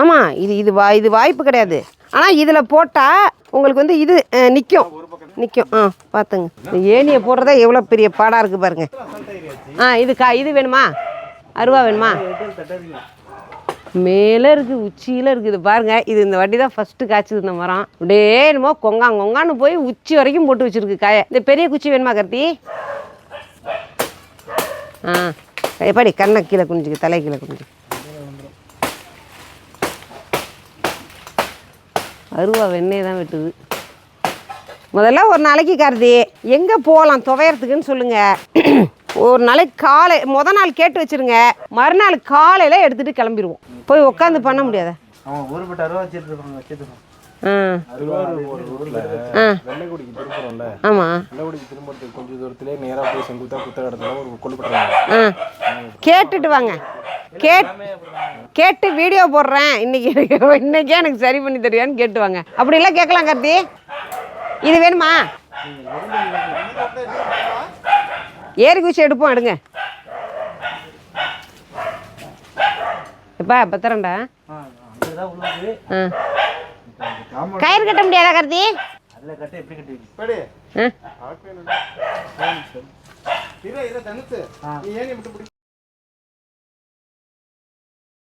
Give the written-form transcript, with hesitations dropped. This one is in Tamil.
ஆமாம், இது வாய்ப்பு கிடையாது. ஆனால் இதில் போட்டால் உங்களுக்கு வந்து இது நிற்கும். பார்த்துங்க. இந்த ஏணியை போடுறதா எவ்வளோ பெரிய பாடாக இருக்குது பாருங்க. இது வேணுமா? அருவா வேணுமா? மேலே இருக்குது, உச்சியில் இருக்குது பாருங்கள். இது இந்த வாட்டி தான் ஃபஸ்ட்டு காய்ச்சது இந்த மரம். அப்படியே என்னமோ கொங்கான்னு போய் உச்சி வரைக்கும் போட்டு வச்சுருக்கு காயை. இந்த பெரிய குச்சி வேணுமா கருத்தி? எப்படி கண்ணை கீழே குனிஞ்சுக்கு, தலை கீழே குனிஞ்சு. அருவா வெண்ணெய் தான் வெட்டுது. முதல்ல ஒரு நாளைக்கு கருதி எங்கே போகலாம் துவையறதுக்குன்னு சொல்லுங்கள். ஒரு நாளைக்கு மொதல் நாள் கேட்டு வச்சுருங்க. மறுநாள் காலையில் எடுத்துகிட்டு கிளம்பிடுவோம். போய் உட்காந்து பண்ண முடியாத. கேட்டுட்டு வாங்க. கேட்டு வீடியோ போடுறேன் இன்னைக்கே எனக்கு சரி பண்ணி தருவியான்னு கேட்டு வாங்க. அப்படிலாம் கேட்கலாம் கருத்தி. இது வேணுமா? ஏரி குச்சி எடுப்போம், எடுங்க. எப்பா பத்திரண்டா. கயிறு கட்ட முடியாதா கருதி?